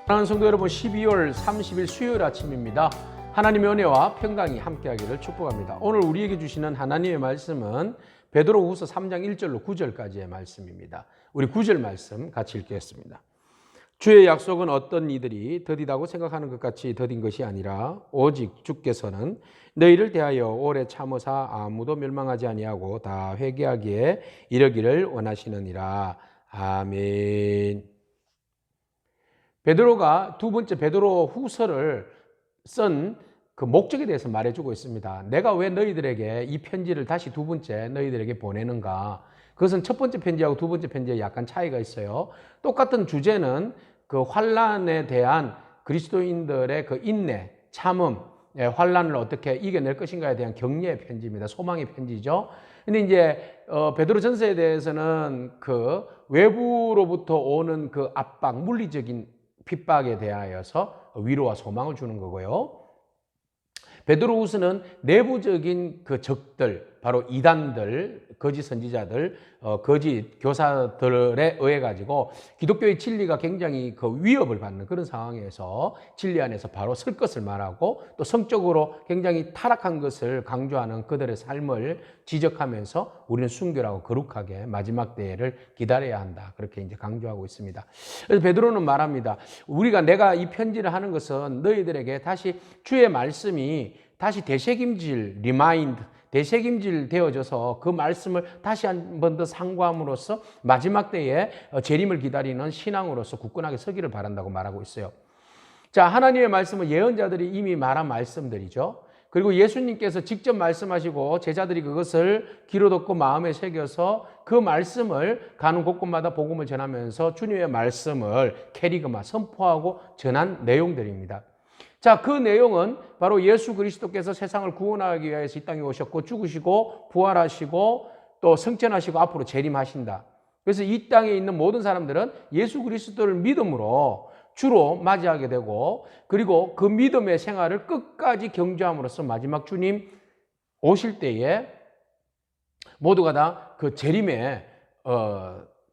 사랑하는 성도 여러분, 12월 30일 수요일 아침입니다. 하나님의 은혜와 평강이 함께하기를 축복합니다. 오늘 우리에게 주시는 하나님의 말씀은 베드로후서 3장 1절로 9절까지의 말씀입니다. 우리 9절 말씀 같이 읽겠습니다. 주의 약속은 어떤 이들이 더디다고 생각하는 것 같이 더딘 것이 아니라 오직 주께서는 너희를 대하여 오래 참으사 아무도 멸망하지 아니하고 다 회개하기에 이르기를 원하시느니라. 아멘. 베드로가 두 번째 베드로 후서를 쓴 그 목적에 대해서 말해주고 있습니다. 내가 왜 너희들에게 이 편지를 다시 두 번째 너희들에게 보내는가? 그것은 첫 번째 편지하고 두 번째 편지에 약간 차이가 있어요. 똑같은 주제는 그 환난에 대한 그리스도인들의 그 인내, 참음, 환난을 어떻게 이겨낼 것인가에 대한 격려의 편지입니다. 소망의 편지죠. 근데 이제 베드로전서에 대해서는 그 외부로부터 오는 그 압박, 물리적인 핍박에 대하여서 위로와 소망을 주는 거고요. 베드로후서는 내부적인 그 적들, 바로 이단들, 거짓 선지자들, 거짓 교사들에 의해 가지고 기독교의 진리가 굉장히 그 위협을 받는 그런 상황에서 진리 안에서 바로 설 것을 말하고 또 성적으로 굉장히 타락한 것을 강조하는 그들의 삶을 지적하면서 우리는 순결하고 거룩하게 마지막 때를 기다려야 한다. 그렇게 이제 강조하고 있습니다. 그래서 베드로는 말합니다. 내가 이 편지를 하는 것은 너희들에게 다시 주의 말씀이 다시 되새김질 되어져서 그 말씀을 다시 한 번 더 상고함으로써 마지막 때에 재림을 기다리는 신앙으로서 굳건하게 서기를 바란다고 말하고 있어요. 자, 하나님의 말씀은 예언자들이 이미 말한 말씀들이죠. 그리고 예수님께서 직접 말씀하시고 제자들이 그것을 귀로 듣고 마음에 새겨서 그 말씀을 가는 곳곳마다 복음을 전하면서 주님의 말씀을 캐리그마 선포하고 전한 내용들입니다. 자, 그 내용은 바로 예수 그리스도께서 세상을 구원하기 위해서 이 땅에 오셨고 죽으시고 부활하시고 또 승천하시고 앞으로 재림하신다. 그래서 이 땅에 있는 모든 사람들은 예수 그리스도를 믿음으로 주로 맞이하게 되고 그리고 그 믿음의 생활을 끝까지 경주함으로써 마지막 주님 오실 때에 모두가 다 그 재림의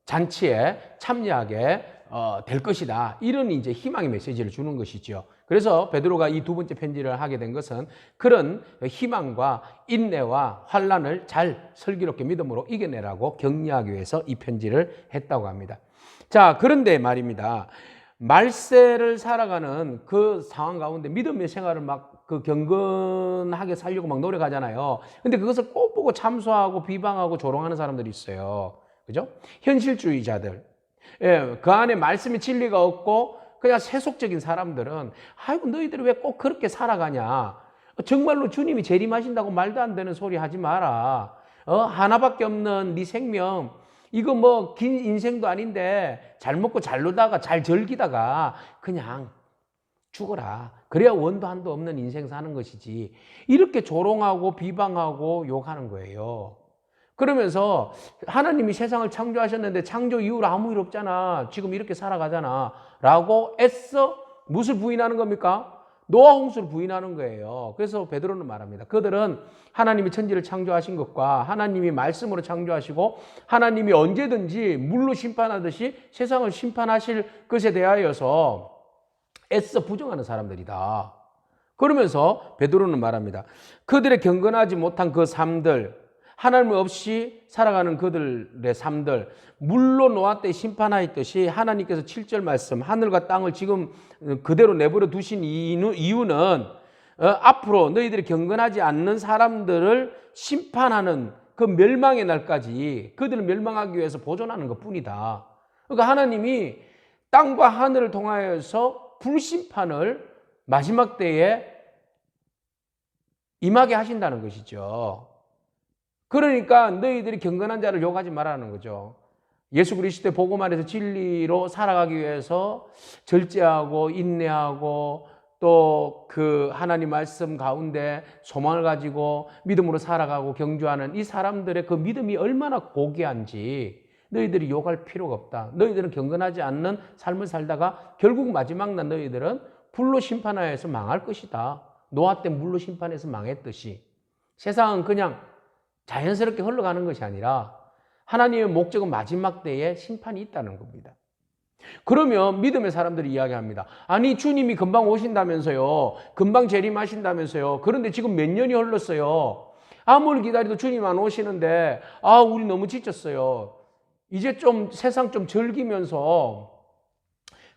잔치에 참여하게 될 것이다. 이런 이제 희망의 메시지를 주는 것이죠. 그래서 베드로가 이 두 번째 편지를 하게 된 것은 그런 희망과 인내와 환난을 잘 슬기롭게 믿음으로 이겨내라고 격려하기 위해서 이 편지를 했다고 합니다. 자, 그런데 말입니다. 말세를 살아가는 그 상황 가운데 믿음의 생활을 막 그 경건하게 살려고 막 노력하잖아요. 근데 그것을 꼭 보고 참소하고 비방하고 조롱하는 사람들이 있어요. 그죠? 현실주의자들. 예, 그 안에 말씀의 진리가 없고 그냥 세속적인 사람들은 아이고 너희들이 왜 꼭 그렇게 살아가냐. 정말로 주님이 재림하신다고 말도 안 되는 소리 하지 마라. 하나밖에 없는 네 생명. 이거 뭐 긴 인생도 아닌데 잘 먹고 잘 놀다가 잘 즐기다가 그냥 죽어라. 그래야 원도 한도 없는 인생 사는 것이지. 이렇게 조롱하고 비방하고 욕하는 거예요. 그러면서 하나님이 세상을 창조하셨는데 창조 이후로 아무 일 없잖아. 지금 이렇게 살아가잖아. 라고 애써 무엇을 부인하는 겁니까? 노아 홍수를 부인하는 거예요. 그래서 베드로는 말합니다. 그들은 하나님이 천지를 창조하신 것과 하나님이 말씀으로 창조하시고 하나님이 언제든지 물로 심판하듯이 세상을 심판하실 것에 대하여서 애써 부정하는 사람들이다. 그러면서 베드로는 말합니다. 그들의 경건하지 못한 그 삶들, 하나님 없이 살아가는 그들의 삶들, 물로 노아 때 심판하였듯이 하나님께서 7절 말씀, 하늘과 땅을 지금 그대로 내버려 두신 이유는 앞으로 너희들이 경건하지 않는 사람들을 심판하는 그 멸망의 날까지 그들을 멸망하기 위해서 보존하는 것뿐이다. 그러니까 하나님이 땅과 하늘을 통하여서 불심판을 마지막 때에 임하게 하신다는 것이죠. 그러니까 너희들이 경건한 자를 욕하지 말라는 거죠. 예수 그리스도의 복음 안에서 진리로 살아가기 위해서 절제하고 인내하고 또 그 하나님 말씀 가운데 소망을 가지고 믿음으로 살아가고 경주하는 이 사람들의 그 믿음이 얼마나 고귀한지 너희들이 욕할 필요가 없다. 너희들은 경건하지 않는 삶을 살다가 결국 마지막 날 너희들은 불로 심판하여서 망할 것이다. 노아 때 물로 심판해서 망했듯이 세상은 그냥 자연스럽게 흘러가는 것이 아니라 하나님의 목적은 마지막 때에 심판이 있다는 겁니다. 그러면 믿음의 사람들이 이야기합니다. 아니 주님이 금방 오신다면서요. 금방 재림하신다면서요. 그런데 지금 몇 년이 흘렀어요. 아무리 기다려도 주님 안 오시는데 우리 너무 지쳤어요. 이제 좀 세상 좀 즐기면서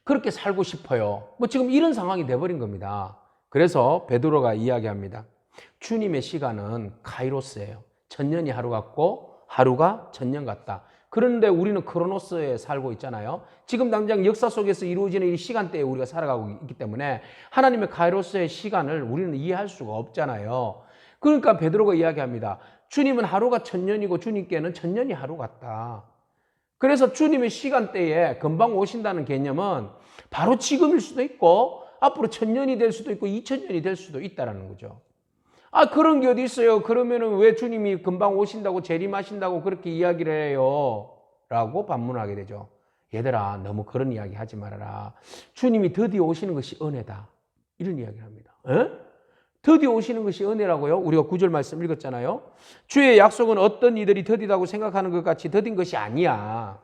그렇게 살고 싶어요. 뭐 지금 이런 상황이 돼버린 겁니다. 그래서 베드로가 이야기합니다. 주님의 시간은 카이로스예요. 천년이 하루 같고 하루가 천년 같다. 그런데 우리는 크로노스에 살고 있잖아요. 지금 당장 역사 속에서 이루어지는 이 시간대에 우리가 살아가고 있기 때문에 하나님의 카이로스의 시간을 우리는 이해할 수가 없잖아요. 그러니까 베드로가 이야기합니다. 주님은 하루가 천년이고 주님께는 천년이 하루 같다. 그래서 주님의 시간대에 금방 오신다는 개념은 바로 지금일 수도 있고 앞으로 천년이 될 수도 있고 2000년이 될 수도 있다는 거죠. 그런 게 어디 있어요? 그러면은 왜 주님이 금방 오신다고 재림하신다고 그렇게 이야기를 해요? 라고 반문하게 되죠. 얘들아, 너무 그런 이야기 하지 말아라. 주님이 드디어 오시는 것이 은혜다. 이런 이야기를 합니다. 드디어 오시는 것이 은혜라고요? 우리가 9절 말씀 읽었잖아요. 주의 약속은 어떤 이들이 더디다고 생각하는 것 같이 더딘 것이 아니야.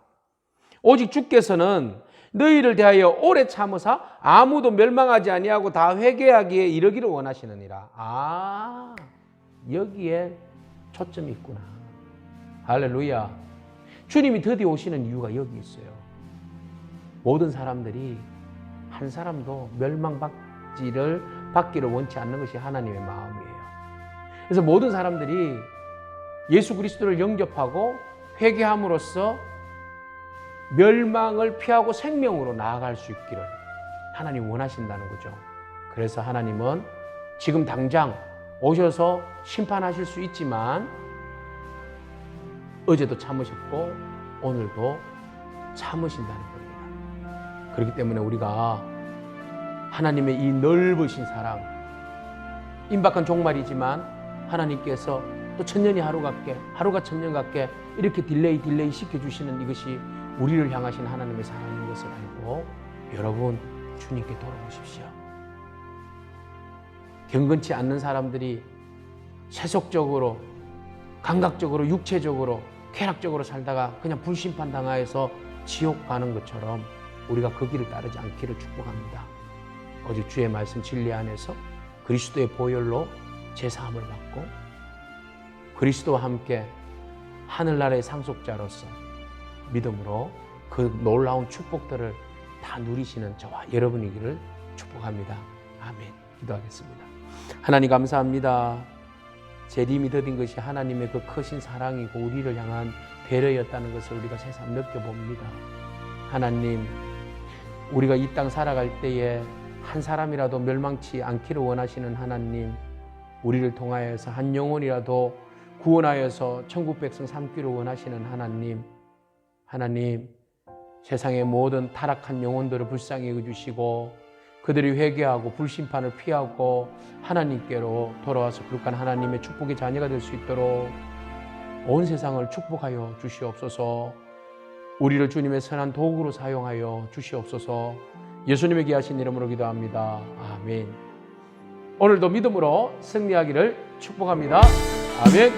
오직 주께서는 너희를 대하여 오래 참으사 아무도 멸망하지 아니하고 다 회개하기에 이르기를 원하시느니라. 여기에 초점이 있구나. 할렐루야. 주님이 드디어 오시는 이유가 여기 있어요. 모든 사람들이 한 사람도 받기를 원치 않는 것이 하나님의 마음이에요. 그래서 모든 사람들이 예수 그리스도를 영접하고 회개함으로써 멸망을 피하고 생명으로 나아갈 수 있기를 하나님 원하신다는 거죠. 그래서 하나님은 지금 당장 오셔서 심판하실 수 있지만 어제도 참으셨고 오늘도 참으신다는 겁니다. 그렇기 때문에 우리가 하나님의 이 넓으신 사랑, 임박한 종말이지만 하나님께서 또 천년이 하루 같게, 하루가 천년 같게 이렇게 딜레이 시켜주시는 이것이 우리를 향하신 하나님의 사랑인 것을 알고 여러분 주님께 돌아오십시오. 경건치 않는 사람들이 세속적으로, 감각적으로, 육체적으로, 쾌락적으로 살다가 그냥 불심판 당하여서 지옥 가는 것처럼 우리가 그 길을 따르지 않기를 축복합니다. 오직 주의 말씀 진리 안에서 그리스도의 보혈로 제사함을 받고 그리스도와 함께 하늘나라의 상속자로서 믿음으로 그 놀라운 축복들을 다 누리시는 저와 여러분이기를 축복합니다. 아멘. 기도하겠습니다. 하나님 감사합니다. 재림이 더딘 것이 하나님의 그 크신 사랑이고 우리를 향한 배려였다는 것을 우리가 새삼 느껴봅니다. 하나님, 우리가 이 땅 살아갈 때에 한 사람이라도 멸망치 않기를 원하시는 하나님, 우리를 통하여서 한 영혼이라도 구원하여서 천국 백성 삼기를 원하시는 하나님, 세상의 모든 타락한 영혼들을 불쌍히 여겨주시고 그들이 회개하고 불심판을 피하고 하나님께로 돌아와서 거룩한 하나님의 축복의 자녀가 될 수 있도록 온 세상을 축복하여 주시옵소서. 우리를 주님의 선한 도구로 사용하여 주시옵소서. 예수님의 귀하신 이름으로 기도합니다. 아멘. 오늘도 믿음으로 승리하기를 축복합니다. 아멘.